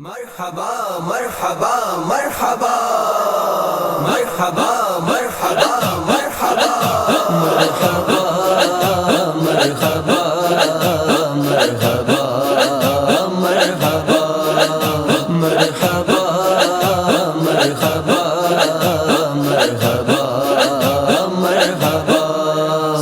مرحبا مرحبا مرحبا مرحبا مرحبا مرحبا مرحبا مرحبا مرحبا مرحبا مرحبا مرحبا مرحبا مرحبا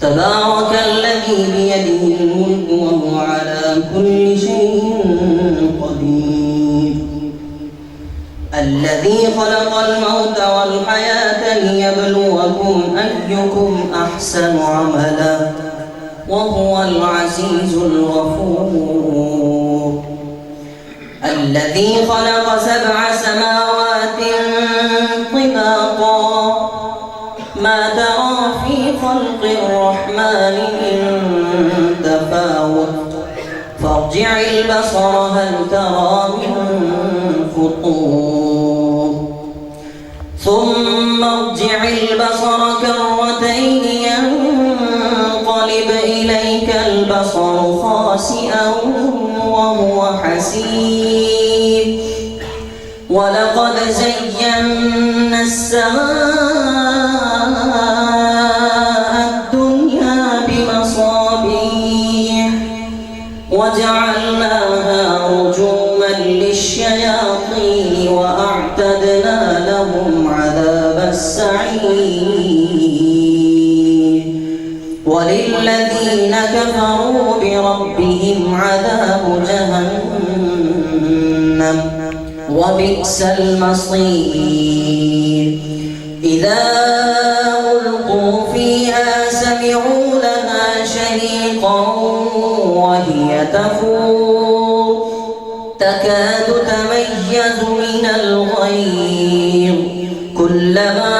تبارك الذي بيده الملك وهو على كل شيء قدير الذي خلق الموت والحياة ليبلوكم أيكم أحسن عملا وهو العزيز الغفور الذي خلق 7 سماوات طباقا ما ترى في خلق الرحمن من تفاوت فارجع البصر هل ترى من فطور ثم ارجع البصر كرتين ينقلب إليك البصر خاسئا وهو حسير ولقد زينا السماء الدنيا بمصابيح وجعلناها رجوما للشياطين وأعتدنا لهم عذاب السعير وللذين كفروا بربهم عذاب جهنم وبئس المصير إذا ألقوا فيها سمعوا لها شهيقا وهي تفور تكاد تميز من الغيظ كلما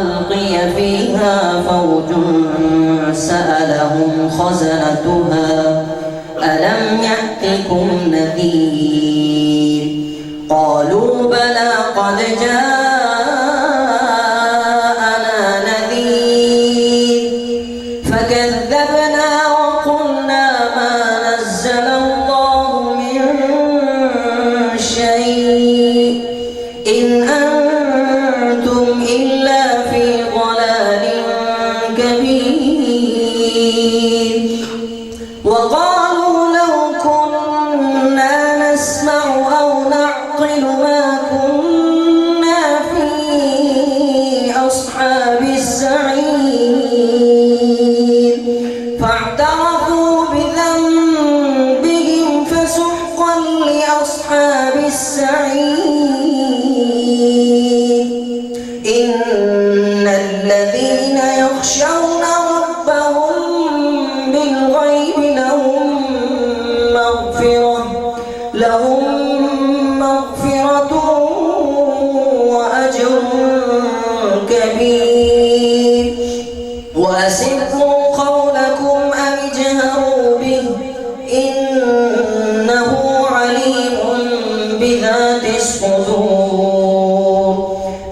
ألقي فيها فوج سألهم خزنتها ألم يأتكم نذير قالوا بلى قد جاءنا نذير فكذبنا وقلنا ما نزل الله من شيء إن أنتم إلا في ضلال كبير وقالوا لو كنا نسمع أو نعقل ما كنا في أصحاب السعير فاعترفوا بذنبهم فسحقا لأصحاب السعير إن الذين يخشون ربهم بالغيب لهم مغفرة وأجر كبير وأسروا قولكم أو اجهروا به إنه عليم بذات الصدور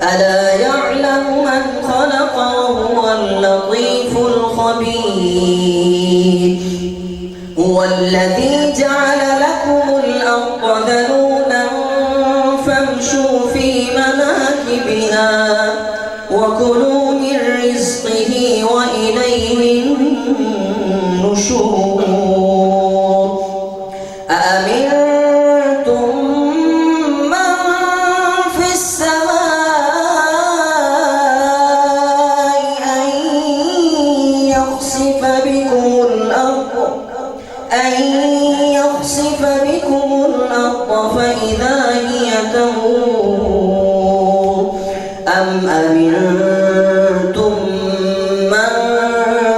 ألا يعلم من خلق وهو اللطيف الخبير الذي جعل لكم الأرض ذلولا فامشوا في مناكبها وكلوا من رزقه وإليه النشور أأمنتم من في السماء أن يخسف بكم الأرض فإذا هي تمور أم أمنتم من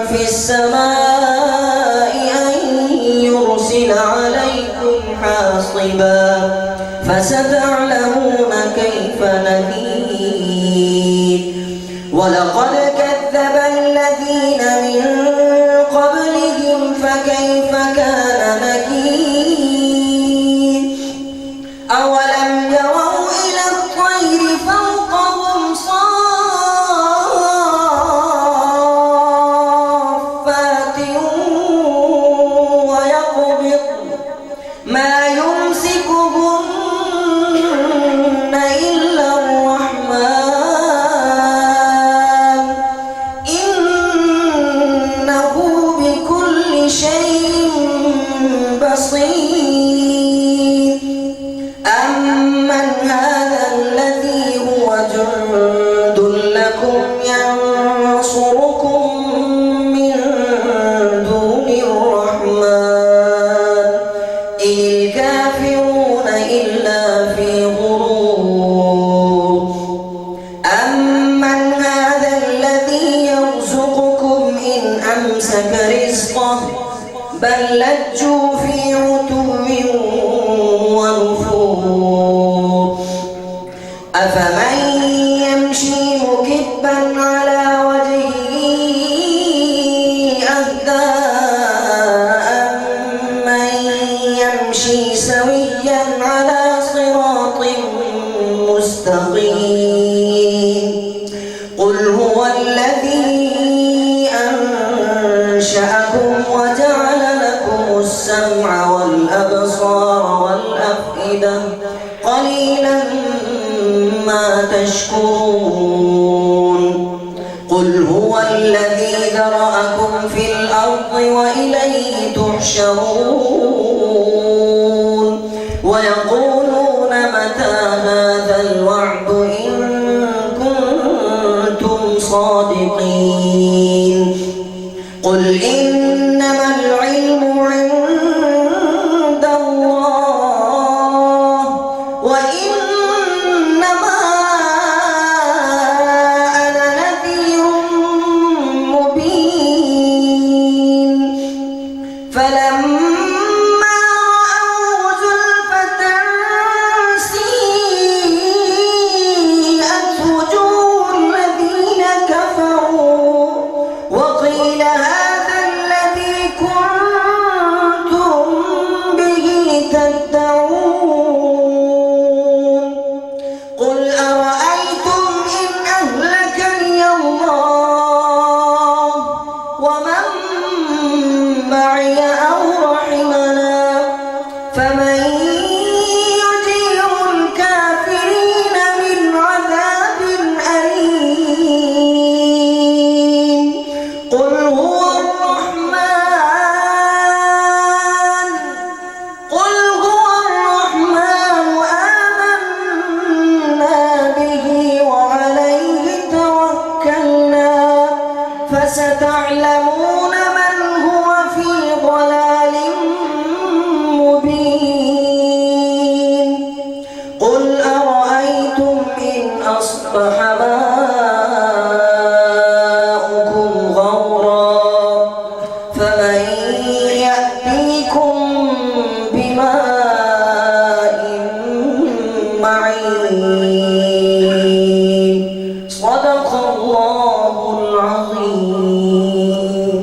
في السماء أن يرسل عليكم حاصبا فستعلمون كيف نذير ولقد كذب الذين من قبلهم فكيف كان نكير أولم يروا إلى الطير فوقهم صافات ويقبض ما يمسكهن إلا الرحمن إنه بكل شيء بصير أمن هذا الذي هو جند لكم ينصركم من دون الرحمن إن الكافرون إلا في غرور أمن هذا الذي يرزقكم إن أمسك رزقه بل لجوا في عتو ونفور أفمن يمشي مكبا على وجهه أهدى أمن يمشي سويا على صراط مستقيم قل هو الذي أنشأكم وجعل لكم السمع والأبصار والأفئدة قليلا ما تشكرون قل هو الذي ذرأكم في الأرض وإليه تحشرون ويقولون متى هذا الوعد إن كنتم صادقين قل إنما العلم عند الله وإنما أنا نذير مبين فلما رأوا زلفة سيئت وجوه الذين كفروا وقيل هذا الذي كنتم به تدعون قل أرأيتم إن أهلكني الله ومن معي أو رحمنا فمن يجير الكافرين من عذاب أليم قل هو الرحمن آمنا به وعليه توكلنا فستعلمون من هو في ضلال مبين قل أرأيتم إن أصبح ماؤكم غورا فمن يأتيكم بماء معين صدق الله العظيم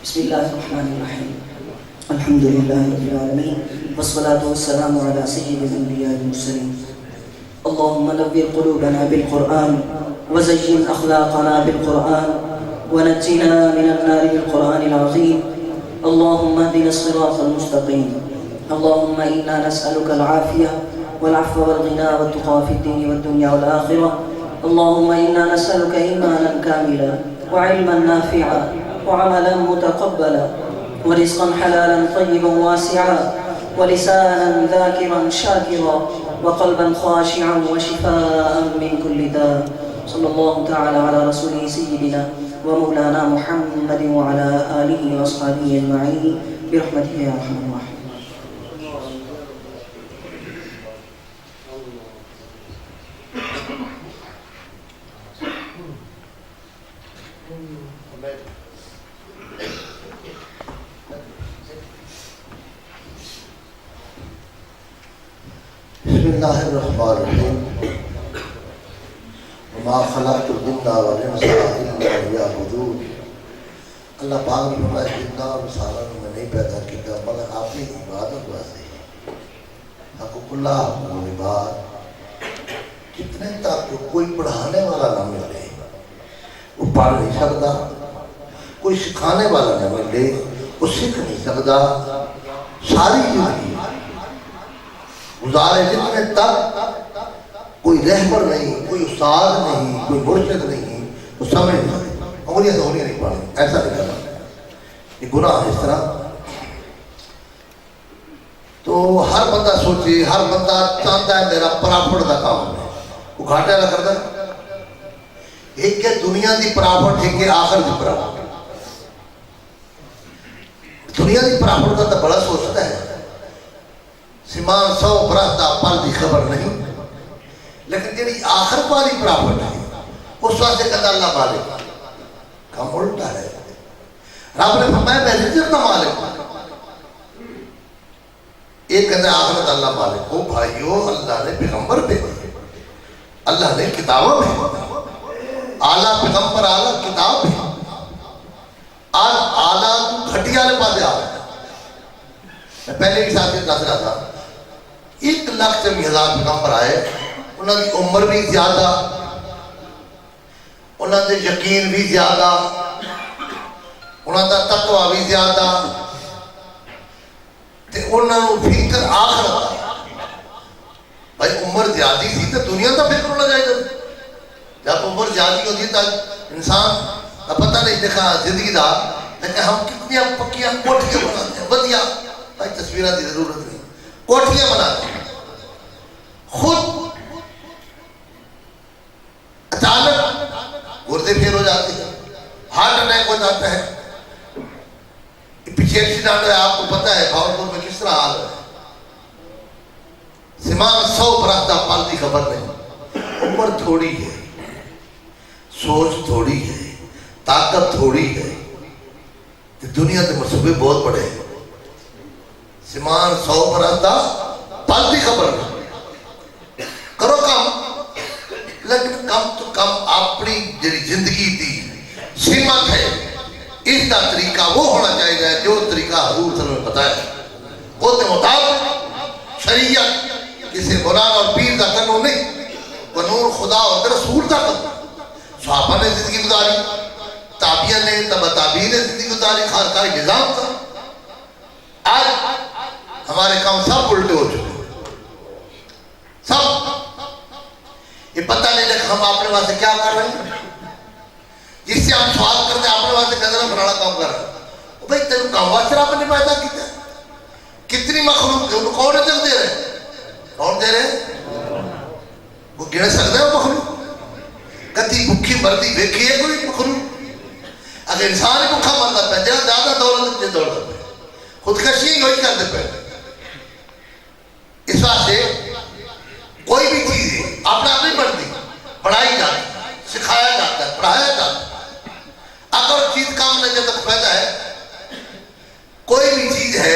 بسم الله الرحمن الرحيم الحمد لله رب العالمين والصلاة والسلام على سيد الأنبياء المرسلين اللهم نبّر قلوبنا بالقرآن وزين أخلاقنا بالقرآن ونجنا من النار بالقرآن العظيم. اللهم اهدنا الصراط المستقيم. اللهم إنا نسألك العافية والعفو والغنى والتقى في الدين والدنيا والآخرة. اللهم إنا نسألك إيمانا كاملا وعلما نافعا وعملا متقبلا ورزقا حلالا طيبا واسعا ولسانا ذاكرا شاكرا وقلبا خاشعا وشفاء من كل داء. صلى الله تعالى على رسوله سيدنا ومولانا محمد وعلى آله وأصحابه أجمعين برحمتك يا أرحم الراحمين. بسم اللہ الرحمن الرحیم وما خلقت الجن والانس الا لیعبدون. اللہ پاک نے فرمایا جن اور انسانوں میں نہیں پیدا کیا مگر اپنی عبادت واسطے. حقوق اللہ حقوق العباد. کتنے تک جو کوئی پڑھانے والا نہ ملے وہ پڑھ نہیں سکتا, کوئی سکھانے والا نہ ملے وہ سیکھ نہیں سکتا. ساری زندگی گزارے جتنے تک کوئی رہبر نہیں, کوئی استاد نہیں, کوئی مرشد نہیں, وہ سمجھ نہیں سکتے. انگلیاں سے انگلیاں نہیں پڑھیں, ایسا نہیں کرنا. یہ گناہ ہے اس طرح. تو ہر بندہ سوچے, ہر بندہ چاہتا ہے میرا پرافٹ کا کام ہے, وہ گھاٹے والا کرتا ہے. ایک ہے دنیا دی پرافٹ, ایک ہے آخر دی پرافٹ. دنیا دی پرافٹ کا تو بڑا سوچتا ہے, سیمان 100 برس دا پل دی خبر نہیں, لیکن جنہی آخر والی پرافٹ ہے اس واسطے کہتا اللہ مالک. کام الٹا ہے. رب نے فرمایا میں رزق کا مالک ہوں, ایک کہتا ہے آخرت اللہ مالک. او بھائیو, اللہ نے پیغمبر بھیجے, اللہ نے کتابوں بھیجے, اعلیٰ پیغمبر اعلیٰ کتاب بھیجے. آج اعلیٰ گھٹیا نے پاسے آ رہا ہے. میں پہلے بھی ساتھ دس رہا تھا 1,40,000 پیغمبر آئے, انہوں کی عمر بھی زیادہ, انہوں نے یقین بھی زیادہ, انہوں کا تقوی بھی زیادہ, تے انہوں نے فکر آخرت. بھائی عمر زیادی سی تو دنیا کا فکر ہونا چاہیے. جب عمر زیادی ہوتی ہے تو انسان کا پتہ نہیں دیکھا زندگی دا, لیکن ہم کتنی پکیاں کوٹھیاں بناتے ہیں. بدیا بھائی تصویرات کی ضرورت نہیں, کوٹھیاں بناتے ہیں. خود اچانک گردے پھیر ہو جاتے ہیں, ہارٹ اٹیک ہو جاتا ہے. پیچھے ایکسیڈنٹ ہے, آپ کو پتہ ہے بھاولپور میں کس طرح حال ہے. سیمان 100 برس دا پل دی خبر نہیں. عمر تھوڑی ہے, سوچ تھوڑی ہے, طاقت تھوڑی ہے, دنیا کے منصوبے بہت بڑے ہیں. سیمان 100 برس دا پل دی خبر نہیں. کرو کام, لیکن کم تو کم اپنی جڑی زندگی دی سمت ہے اس کا طریقہ وہ ہونا چاہیے جو طریقہ حضور صلی اللہ علیہ وسلم نے بتایا. وہ کے مطابق شریعت کسی مولانا اور پیر کا قانون نہیں, قانون خدا اور رسول کا قانون. صحابہ نے زندگی گزاری, تابعین نے, تبع تابعین نے زندگی گزاری, خانقاہی نظام تھا. آج ہمارے کام سب الٹے ہو چکے سب. یہ پتہ نہیں کہ ہم اپنے واسطے کیا کر رہے ہیں. جس سے ہم سوال کرتے ہیں اپنے واسطے کہتے ہیں بڑا کام کر رہے ہیں. بھائی تیرے کام واسطے رب نے پیدا کیا. کتنی مخلوق ہے, انہوں کون رزق دے رہے, کون دے رہے, وہ گن سکتے ہیں. وہ مخلوق کتی بھوکی مردی دیکھی ہے کوئی مخلوق. اگر انسان ہی بھوکا مرتا پہ جہاں زیادہ دولت مجھے دولت پہ خودکشی ہوئی کرتے پہ. اس واسطے کوئی بھی چیز ہے اپنا نہیں بڑھتی, پڑھائی جاتی, سکھایا جاتا ہے, پڑھایا جاتا ہے. اگر چیز کام نہیں جب تک فائدہ ہے, کوئی بھی چیز ہے,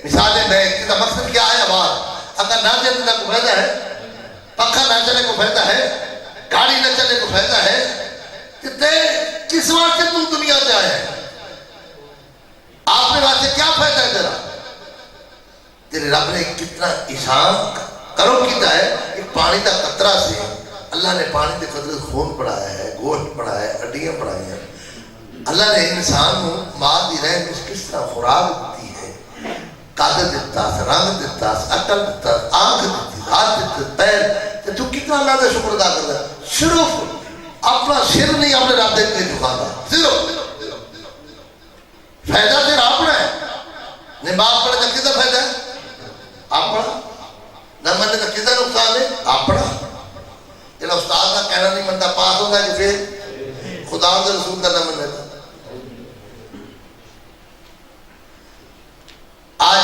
مثال ہے اس کا مقصد کیا ہے, آواز اگر نہ چلنے کو فائدہ ہے, پنکھا نہ چلنے کو فائدہ ہے, گاڑی نہ چلنے کو فائدہ ہے, کس واسطے تم دنیا سے آئے ہیں, آپ نے واسطے کیا فائدہ ہے تیرا. تیرے رب نے کتنا احسان کرو کیتا ہے. ایک پانی کا قطرہ سے اللہ نے پانی کے قطرے خون پڑھایا ہے, گوشت پڑھایا ہے, ہڈیاں پڑھائی ہیں. اللہ نے انسان کو ماں دی رحم کس طرح خوراک دیتی ہے، قادر دیتا ہے، رنگ دیتا ہے، عقل دیتا ہے، آنکھ دیتی ہے، ہاتھ دیتا ہے، پیر، تو کتنا اللہ کا شکر ادا کرتا ہے؟ صرف اپنا سر نہیں اپنے رب دے کے جھکاتا، صرف فائدہ تیرا اپنا ہے۔ نماز پڑھنے کا کدھر فائدہ ہے؟ اپنا۔ نہ مننے کا کدھر نقصان ہے؟ اپنا۔ جب استاد کا کہنا نہیں منتا پاس ہوتا ہے کہ پھر خدا کے رسول کا نہ مننے کا۔ آج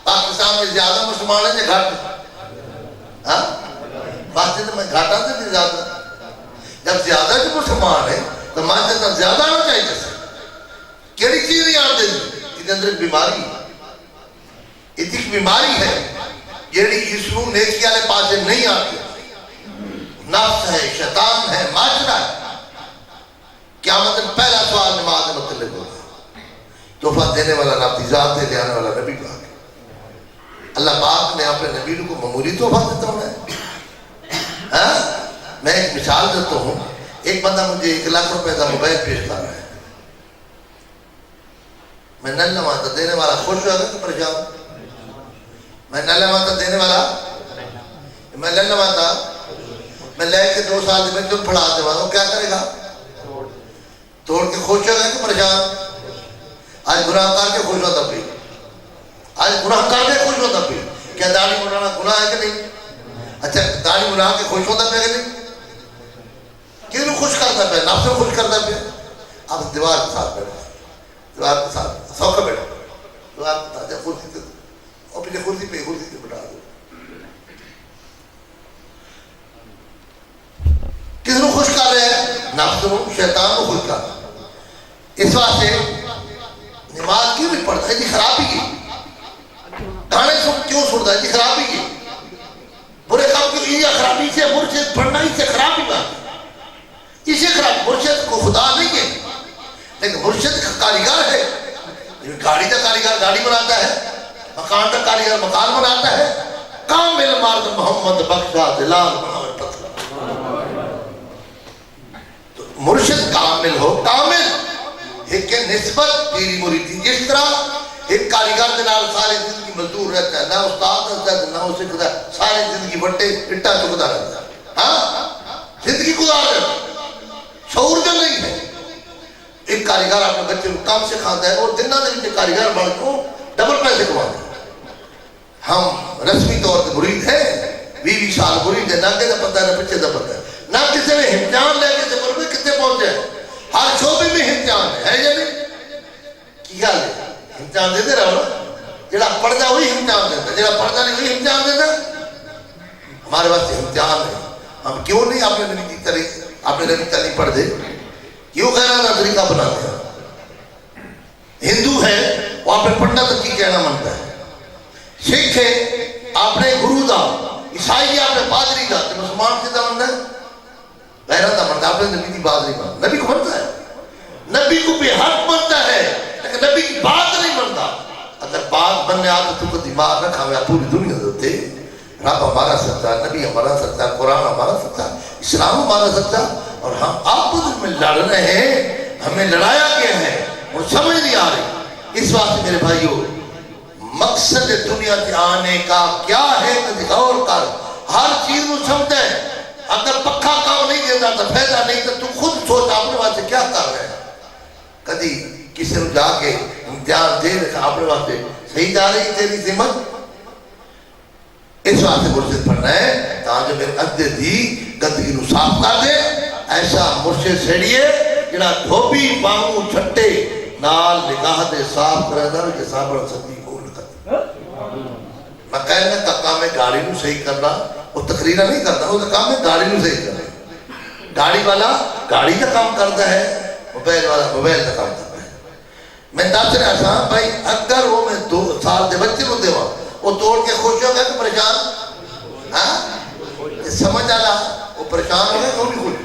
پاکستان میں زیادہ مسلمان ہیں یا گھٹ؟ ہاں؟ مسجد میں گھاٹا سے نہیں زیادہ۔ جب زیادہ جو مسلمان ہیں تو مسجد میں زیادہ آنا چاہیے جیسے کیڑی چیز نہیں آن دیں، اس اندر ایک بیماری ہے، ایک بیماری ہے جیڑی اس کو نیکی والے پاسے نہیں آتی۔ نفس ہے، شیطان ہے، معاشرہ ہے۔ قیامت میں پہلا سوال نماز متعلق ہوگا۔ تحفہ دینے والا رب کی ذات ہے، لے آنے والا نبی پاک ہے۔ اللہ پاک نے اپنے نبی کو معمولی تحفہ دیتا ہوں میں ایک مثال دیتا ہوں۔ ایک بندہ مجھے 1 لاکھ روپے کا موبائل پیش کر رہا ہے، میں نہ لواں تو دینے والا خوش ہوگا کہ پریشان؟ میں نہ لواں تو دینے والا، میں نہ لواں تھا، میں لے کے 2 سال میں تم پڑھا دے وہ کیا کرے گا؟ توڑ کے خوش ہوگا کہ پریشان؟ آج گناہ کر کے خوش ہوتا پھر، آج گناہ کر کے خوش ہوتا پھر۔ کیا داڑھی منانا گناہ ہے کہ نہیں؟ اچھا داڑھی منا کے خوش ہوتا پہ کہ نہیں؟ کیوں خوش کرتا پہ؟ نفس سے خوش کرتا پہ۔ اب دیوار کے ساتھ بیٹھا، دیوار کے ساتھ سوکھا بیٹھا، دیوار کے ساتھ کرسی سے اور پیچھے کرسی پہ کرسی سے بٹھا دو۔ کس کو خوش کر رہے ہیں؟ نفس کو، شیطان کو خوش کر رہے ہیں۔ اس واسطے نماز کیوں نہیں پڑھتا؟ یہ خرابی کی گانے کیوں سنتا ہے؟ یہ خرابی کی برے کام کی یہ خرابی سے مرشد پڑھنا ہی سے خرابی بات، اسے خراب۔ مرشد کو خدا نہیں ہے لیکن مرشد کا کاریگر ہے۔ گاڑی کا کاریگر گاڑی بناتا ہے، مکان کا کاریگر مکان بناتا ہے۔ کامل مرد محمد بخشا دلال محمد پتلا۔ تو مرشد کامل ہو، کامل ایک نسبت پیری مریدی، جس طرح ایک کاریگر دلال ساری زندگی مزدور رہتا ہے، نہ استاد رہتا ہے نہ اسے خدا، ساری زندگی بٹے اٹا چکتا رہتا ہے، ہاں زندگی گزار رہتا ہے، شعور جو نہیں ہے۔ ایک کاریگر اپنے بچے کو کام سکھاتا ہے اور دنوں دن کاریگر بڑھ کو ڈبل پیسے کماتے ہیں۔ ہم رسمی طور پر مرید ہیں، 20 سال مرید ہے، نہ کسی پتہ ہے نہ پیچھے کا پتہ ہے، نہ کسی نے امتحان لے کے سفر میں کتنے پہنچے ہیں۔ ہر شعبے میں امتحان ہے یا نہیں؟ کی گل ہے؟ امتحان دیتے رہو نا، جڑا پڑھتا وہی امتحان دیتا ہے، جڑا پڑھتا نہیں وہی امتحان دیتا ہے۔ ہمارے پاس امتحان ہے، ہم کیوں نہیں اپنے نبی کی طرح اپنے نبی کا نہیں پڑھ دے؟ کیوں کہنا نہ طریقہ بناتے ہیں؟ ہندو ہے وہ اپنے پنڈت کی کہنا منتا ہے، سکھ ہے اپنے گرو دا، عیسائی ہے اپنے پادری دا، مسلمان کتا منتا ہے؟ غیرت دا منتا ہے، اپنے نبی کی بات نہیں مانتا۔ نبی کو منتا ہے، نبی کو بے حق منتا ہے لیکن نبی کی بات نہیں منتا۔ اگر بات بننے آتا تو کو دماغ رکھا ہوا پوری دنیا دیتے، رب ہمارا سچا، نبی ہمارا سچا، قرآن ہمارا سچا، اسلام ہمارا سچا، اور ہم آپس میں لڑ رہے ہیں، ہمیں لڑایا گیا ہے اور سمجھ نہیں آ رہی۔ اس واسطے میرے بھائیو مقصد دنیا کے آنے کا کیا ہے کبھی غور کر، ہر چیز کو سمجھتا ہے۔ اگر پکا کام نہیں دیتا تو فائدہ نہیں، تو خود سوچ اپنے واسطے کیا کر رہے ہیں۔ کدی کسی نے جا کے امتحان دے رکھا اپنے واسطے صحیح جا رہی تیری ذمت؟ اس واسطے مرشد پڑھنا ہے تاکہ میرے ادھے دی گندگی نو صاف کر دے۔ ایسا مرشد سیڑیے جڑا دھوبی بانگو چھٹے نال نگاہ دے صاف کرے دا کہ صابر صدی کو لکھت۔ میں کہنا کا کام ہے گاڑی نو صحیح کرنا، وہ تقریرہ نہیں کرتا، وہ کام ہے گاڑی نو صحیح کرنا۔ گاڑی والا گاڑی کا کام کرتا ہے، موبائل والا موبائل کا کام کرتا ہے۔ میں دس رہا تھا بھائی اگر وہ میں 2 سال دے بچے کو دیوا وہ توڑ کے خوش ہو گیا کہ پریشان؟ ہاں سمجھ آ رہا وہ پریشان ہو گیا کیوں نہیں خوش؟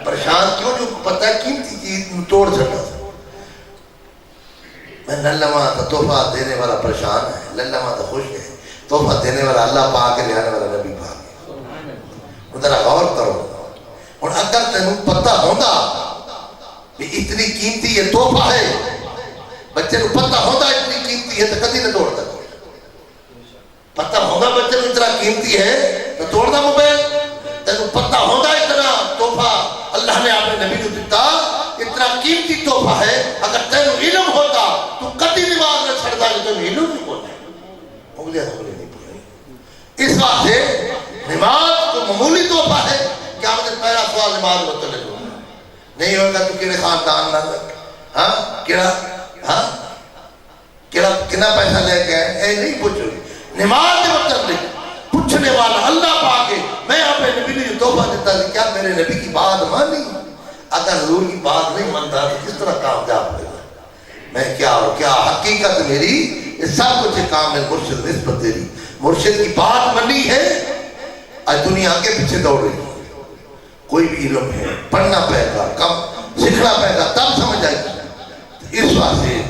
پریشان کیوں جو پتہ ہے قیمتی چیز توڑ سکتا تھا۔ میں للما تھا تحفہ دینے والا پریشان ہے، للما تھا خوش ہے، تحفہ دینے والا اللہ پاک ہے، لے آنے والا نبی پاک ہے۔ ذرا غور کرو، اور اگر تینوں پتہ ہوگا یہ اتنی قیمتی یہ تحفہ ہے بچے کو پتہ ہوتا اتنی قیمتی ہے تو کدی نہ توڑتا پتہ ہوگا بچے کو اتنا قیمتی ہے تو توڑنا موبائل تینوں پتہ ہوتا اتنا تحفہ اللہ نے آپ نے نبی کو دیتا اتنا قیمتی تحفہ ہے اگر تینوں علم ہوتا تو کدی نماز نہ چھڑتا کہ تینوں علم نہیں ہوتا انگلیاں نہیں پڑھیں اس بات سے نماز کو معمولی تحفہ ہے کیا مطلب پہلا سوال نماز متعلق ہوگا نہیں ہوگا تو کیڑے خاندان نہ ہاں کیڑا کنا پیسہ لے کے اے نہیں پوچھو نماز کے متعلق پوچھنے والا اللہ پاک ہے میں اپنے نبی نے جو تحفہ دیتا ہے کیا میرے نبی کی بات مانی اگر حضور کی بات نہیں مانتا تو کس طرح کامیاب ہوگا میں کیا اور کیا حقیقت میری یہ سب کچھ کامل مرشد نسبت تیری مرشد کی بات منی ہے آج دنیا کے پیچھے دوڑ رہی ہے کوئی بھی علم ہے پڑھنا پڑے گا کم سیکھنا پڑے گا تب سمجھ آئے گا اس واسطے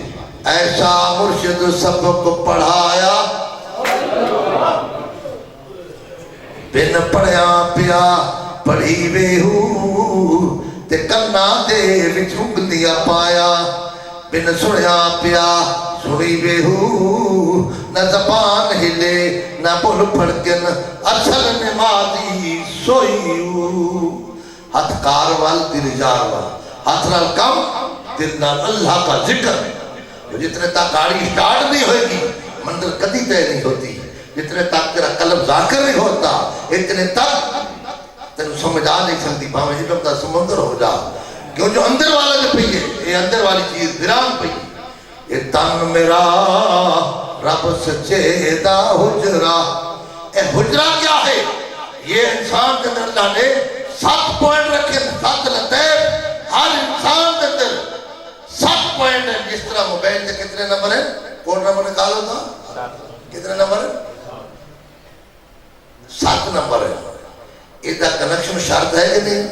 ایسا مرشد سب کو پڑھایا بن پڑھیا پیا پڑھی وے ہوں تے کنا دے وچ انگلیاں پایا بن سنیا پیا سنی وے ہوں نہ زبان ہلے نہ بول پھڑکن اصل نمازی سوئی ہاتھ کار وال دل جار وال ہاتھ نال کم دل نال اللہ کا ذکر جتنے تک گاڑی سٹارٹ نہیں ہوئے گی منزل کدی طے نہیں ہوتی جتنے تک تیرا قلب ذاکر نہیں ہوتا اتنے تک تینوں سمجھ آ نہیں سکتی بھاویں علم دا سمندر ہو جا کیوں جو اندر والا جو پئی ہے یہ اندر والی چیز ویران پئی یہ تن میرا رب سچے دا حجرہ اے حجرہ کیا ہے یہ انسان کے اندر اللہ نے 7 پوائنٹ رکھے 7 لطیف ہر انسان کے اندر 7 پوائنٹ ہے جس طرح موبائل سے کتنے نمبر ہیں کوڈ نمبر نکالو تھا کتنے نمبر ہیں 7 نمبر ہے ادھا کنیکشن شرط ہے کہ نہیں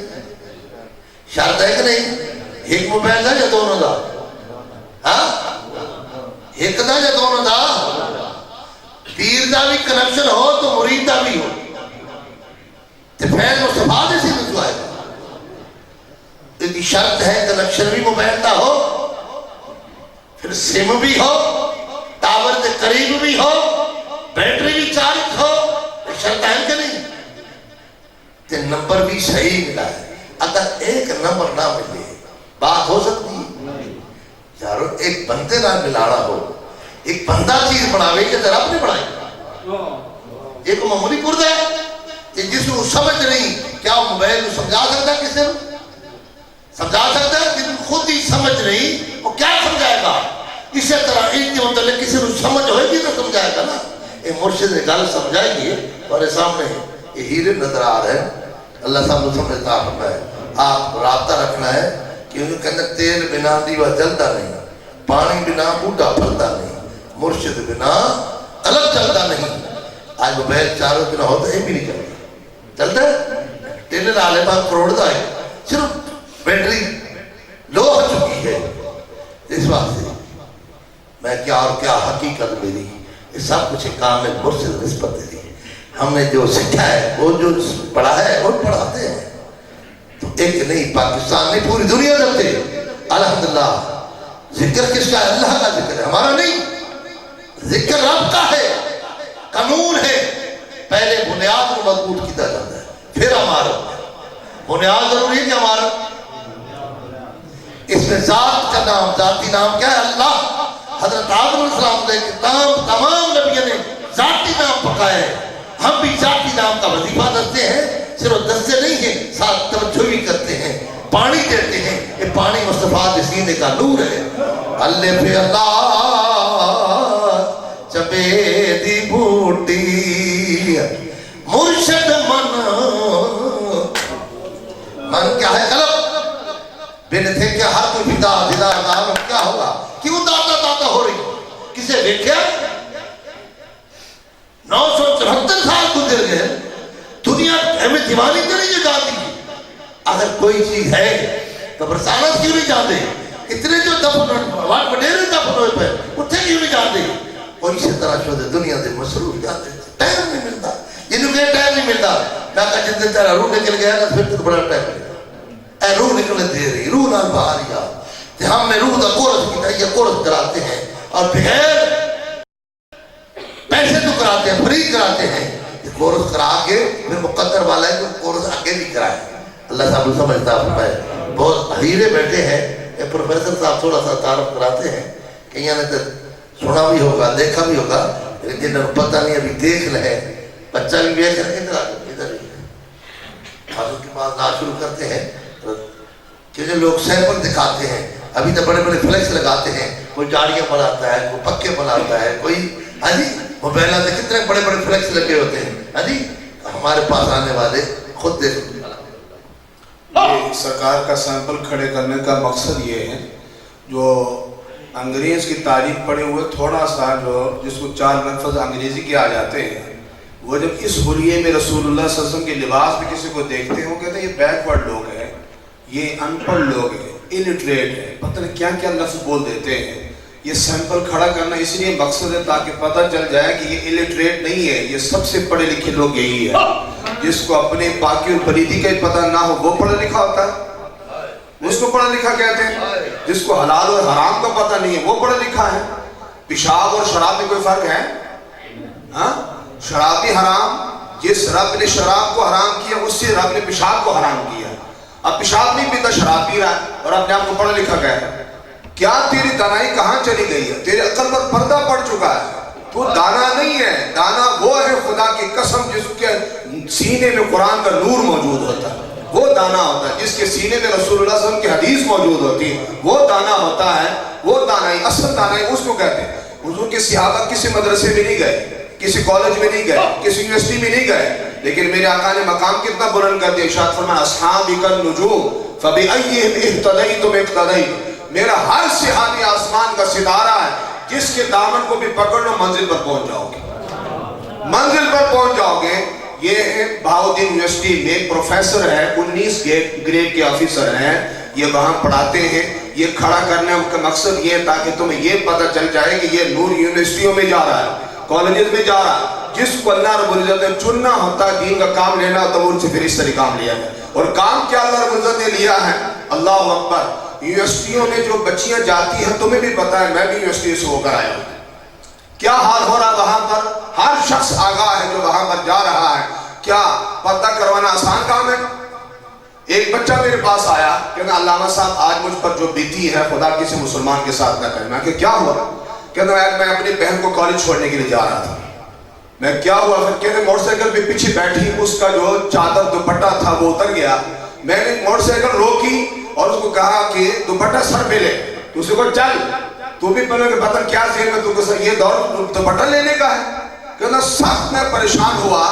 شرط ہے کہ نہیں ایک موبائل دا یا دونوں دا ہاں ایک دا یا دونوں دا پیر دا بھی کنیکشن ہو تو مرید دا بھی ہو تو فیض مصطفیٰ دے سے بھی آئے گا اتنی شرط ہے کنیکشن بھی موبائل دا ہو پھر سم بھی ہو ٹاور کے قریب بھی ہو بیٹری بھی چارج ہو شرط ہے کہ نہیں تے نمبر بھی صحیح ملا ہے اگر ایک نمبر نہ ملے بات ہو سکتی ہے یارو ایک بندے نہ ملانا ہو ایک بندہ چیز بناوے کہ رب نے بنائی ایک معمولی پردہ ہے کہ جس کو سمجھ نہیں کیا وہ موبائل کو سمجھا سکتا ہے کسی کو سمجھا سکتا ہے جن کو خود ہی سمجھ نہیں وہ کیا سمجھائے گا اسی طرح ان کے متعلق کسی کو سمجھ ہوئے گی تو سمجھائے گا نا یہ مرشد نے گل سمجھائے گی اور سامنے یہ ہیرے نظر آ رہے ہیں اللہ صاحب کو سمجھتا رکھنا ہے آپ رابطہ رکھنا ہے کیونکہ کہتے تیل بنا دیوا جلتا نہیں پانی بنا بوٹا پھلتا نہیں مرشد بنا الگ چلتا نہیں آج موبائل چاروں بنا ہوتا ہے بھی نہیں چلتا چلتا ہے تیل لالے بات کروڑ دا ہے صرف بیٹری لو ہو چکی ہے اس بات سے میں کیا اور کیا حقیقت میری یہ سب کچھ کامل مرشد نسبت دی ہم نے جو سکھا ہے وہ جو پڑھا ہے وہ پڑھاتے ہیں تو ایک نہیں پاکستان نہیں پوری دنیا کرتے الحمدللہ ذکر کس کا ہے اللہ کا ذکر ہے ہمارا نہیں ذکر رب کا ہے قانون ہے پہلے بنیاد کو مضبوط کیا جاتا ہے پھر ہمارا بنیاد ضروری ہے کہ ہمارا اس میں ذات کا نام ذاتی نام کیا ہے اللہ حضرت آدم علیہ السلام نے تمام نبیوں نے ذاتی نام پکائے ہیں ہم بھی ذاتی نام کا وظیفہ دستے ہیں صرف دستے نہیں ہیں ساتھ توجہ بھی کرتے ہیں پانی دیتے ہیں یہ پانی مصطفیٰ کے سینے کا نور ہے اللہ پہ اللہ چبے دی بوٹی مرشد من کیا ہے قلب بن تھے کیا ہر کوئی فدا فدا کیا ہوگا کیوں داتا داتا ہو رہی کسے دیکھیا 974 سال گزر گئے دنیا ہمیں دیوانی تو نہیں جو جاتی اگر کوئی چیز ہے تو برسانہ کیوں نہیں جاتے اتنے جو دفن وڈیرے دفن ہوئے پہ اتنے کیوں نہیں جاتے کوئی اسی طرح شدہ دنیا دے مصروف جاتے ٹائم نہیں ملتا جنہوں کہ ٹائم نہیں ملتا میں کہا جن دن تیرا روح نکل گیا نا پھر تو بڑا ٹائم ملتا اے روح نکلنے دے رہی روح نال بہاریا تے ہم نے روح دا کورس کیتا یہ کورس کراتے ہیں اور بغیر پیسے تو کراتے ہیں فری کراتے ہیں یہ کورس کرا کے پھر مقدر والا ہے کہ کورس آگے بھی کرائے اللہ صاحب سمجھتا فرمائے بہت ہیرے بیٹھے ہیں یہ پروفیسر صاحب تھوڑا سا تعارف کراتے ہیں کہیں نے تو سنا بھی ہوگا دیکھا بھی ہوگا لیکن جنہوں پتہ نہیں ابھی دیکھ لے بچہ بھی بیٹھ کر ادھر آگے ادھر ہی حضرت کی بات نہ شروع کرتے ہیں کہ جو لوگ سیمپل دکھاتے ہیں ابھی تو بڑے بڑے فلیکس لگاتے ہیں کوئی گاڑیاں بناتا ہے کوئی پکے بناتا ہے کوئی ہاں جی موبائل سے کتنے بڑے بڑے فلیکس لگے ہوتے ہیں ہاں جی ہمارے پاس آنے والے خود دیکھ سرکار کا سیمپل کھڑے کرنے کا مقصد یہ ہے جو انگریز کی تعریف پڑے ہوئے تھوڑا سا جو جس کو 4 لفظ انگریزی کے آ جاتے ہیں وہ جب اس حلیے میں رسول اللہ صلی اللہ علیہ وسلم کے لباس میں کسی کو دیکھتے ہیں وہ کہتے ہیں یہ بیکورڈ لوگ ہیں یہ ان پڑھ لوگ ہیں الٹریٹ ہے پتہ نہیں کیا کیا لفظ بول دیتے ہیں یہ سیمپل کھڑا کرنا اس لیے مقصد ہے تاکہ پتہ چل جائے کہ یہ الٹریٹ نہیں ہے یہ سب سے پڑھے لکھے لوگ یہی ہے جس کو اپنے پاکی اور پلیدی کا ہی پتہ نہ ہو وہ پڑھا لکھا ہوتا ہے اس کو پڑھا لکھا کہتے ہیں جس کو حلال اور حرام کا پتہ نہیں ہے وہ پڑھا لکھا ہے پیشاب اور شراب میں کوئی فرق ہے ہاں شرابی حرام جس رب نے شراب کو حرام کیا اس سے رب نے پیشاب کو حرام کیا اب پیشاب نہیں پیتا شراب پی رہا ہے اور اپنے آپ کو پڑھا لکھا کہتا ہے کیا تیری دانائی کہاں چلی گئی ہے تیرے عقل پر پردہ پڑ چکا ہے تو دانا نہیں ہے دانا وہ ہے خدا کی قسم جس کے سینے میں قرآن کا نور موجود ہوتا ہے وہ دانا ہوتا ہے جس کے سینے میں رسول اللہ صلی اللہ علیہ وسلم کی حدیث موجود ہوتی ہے وہ دانا ہوتا ہے وہ دانائی اصل دانائی اس کو کہتے ہیں حضور کے صحابہ کسی مدرسے میں نہیں گئے کسی کالج میں نہیں گئے کسی یونیورسٹی میں نہیں گئے لیکن میرے آقا نے مقام کتنا بلند کر دیا ارشاد فرمایا اصحابک النجوم فبأیہم اہتدیتم اقتدیتم میرا ہر صحابی آسمان کا ستارہ ہے جس کے دامن کو بھی پکڑ لو منزل پر پہنچ جاؤ گے منزل پر پہنچ جاؤ گے یہ بہاؤدین یونیورسٹی میں پروفیسر ہے 19 گریڈ کے آفیسر ہیں یہ وہاں پڑھاتے ہیں یہ کھڑا کرنے کا مقصد یہ ہے تاکہ تمہیں یہ پتہ چل جائے کہ یہ نور یونیورسٹیوں میں جا رہا ہے کالجز میں جا رہا ہے جس کو اللہ رب العزت نے چننا ہوتا ہے دین کا کام لینا ہوتا ہے ان سے پھر اس طرح کام لیا ہے اور کام کیا اللہ رب العزت نے لیا ہے اللہ اکبر یونیورسٹیوں میں جو بچیاں جاتی ہیں تمہیں بھی پتا ہے میں بھی یونیورسٹی سے ہو کر آیا ہوں کیا حال ہو رہا وہاں پر ہر شخص آگاہ ہے جو وہاں پر جا رہا ہے کیا پردہ کروانا آسان کام ہے ایک بچہ میرے پاس آیا کہنا علامہ صاحب آج مجھ پر جو بیتی ہے خدا کسی مسلمان کے ساتھ نہ کرنا کہ کیا ہوا کہنا میں اپنی بہن کو کالج چھوڑنے کے لیے جا رہا تھا میں کیا ہوا پھر کہنے موٹر سائیکل پہ پیچھے بیٹھی اس کا جو چادر دوپٹہ تھا وہ اتر گیا میں نے موٹر سائیکل روکی اور اس کو کہا کہ دوپٹہ سر پہ لے تو اسے کو چل تو بھی پہلے کہ بطن کیا ذہن میں تو کہ یہ دور دوپٹہ لینے کا ہے کہنا سخت میں پریشان ہوا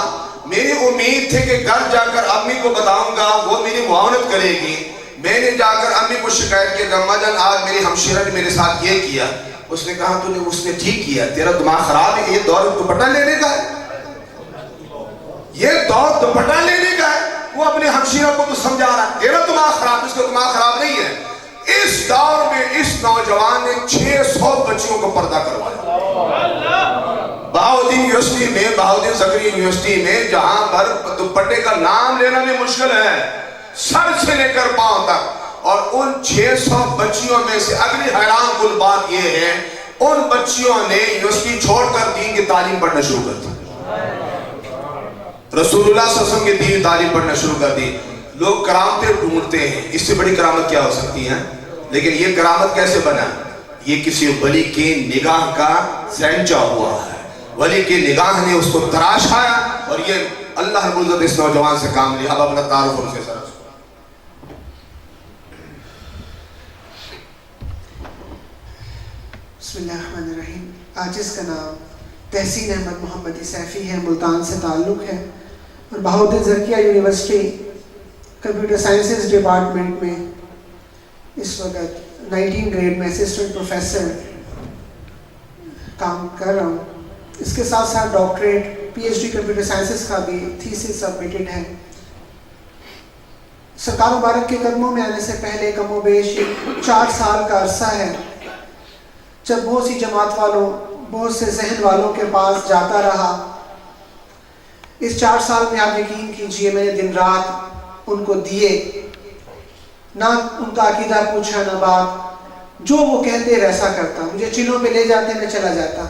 میری امید تھی کہ گھر جا کر امی کو بتاؤں گا وہ میری معاونت کرے گی میں نے جا کر امی کو شکایت کی کہ اما جان آج میری ہمشیرہ نے میرے ساتھ یہ کیا اس نے کہا تو نے اس نے ٹھیک کیا تیرا دماغ خراب ہے یہ دور دوپٹہ لینے کا ہے یہ دور دوپٹہ لینے کا ہے وہ اپنے ہمشیرہ کو تو سمجھا رہا ہے تیرا دماغ خراب اس کا دماغ خراب نہیں ہے اس دور میں اس نوجوان نے 600 بچیوں کو پردہ کروایا بہاؤدین یونیورسٹی میں بہاؤدین زکریا یونیورسٹی میں جہاں پر دوپٹے کا نام لینا بھی مشکل ہے سر سے لے کر پاؤں تک اور ان 600 بچیوں میں سے اگلی حیران کل بات یہ ہے ان بچیوں نے یونیورسٹی چھوڑ کر دین کی تعلیم پڑھنا شروع کر دی رسول اللہ صلی اللہ علیہ وسلم کی دین تعلیم پڑھنا شروع کر دی لوگ کرامتیں ڈھونڈتے ہیں اس سے بڑی کرامت کیا ہو سکتی ہے لیکن یہ کرامت کیسے بنا یہ کسی ولی کی نگاہ کا سینچا ہوا ہے ولی کی نگاہ نے اس کو تراشایا اور یہ اللہ رب العزت اس نوجوان سے کام لیا اب اپنا تعارف ان سے سر بسم اللہ الرحمن الرحیم آج اس کا نام تحسین احمد محمدی سیفی ہے ملتان سے تعلق ہے اور بہاؤدین زکریا یونیورسٹی کمپیوٹر سائنسز ڈپارٹمنٹ میں اس وقت 19 گریڈ میں اسسٹنٹ پروفیسر کام کر رہا ہوں اس کے ساتھ ساتھ doctorate P H D computer sciences کا بھی تھیسس سبمیٹڈ ہے سرکار مبارک کے قدموں میں آنے سے پہلے کم و بیش 4 سال کا عرصہ ہے جب بہت سی جماعت والوں بہت سے ذہن والوں کے پاس جاتا رہا اس 4 سال میں آپ یقین کیجئے میں نے دن رات ان کو دیے نہ ان کا عقیدہ پوچھا نہ بات، جو وہ کہتے ویسا کرتا، مجھے چلوں پہ لے جاتے میں چلا جاتا،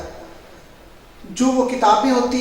جو وہ کتابیں ہوتی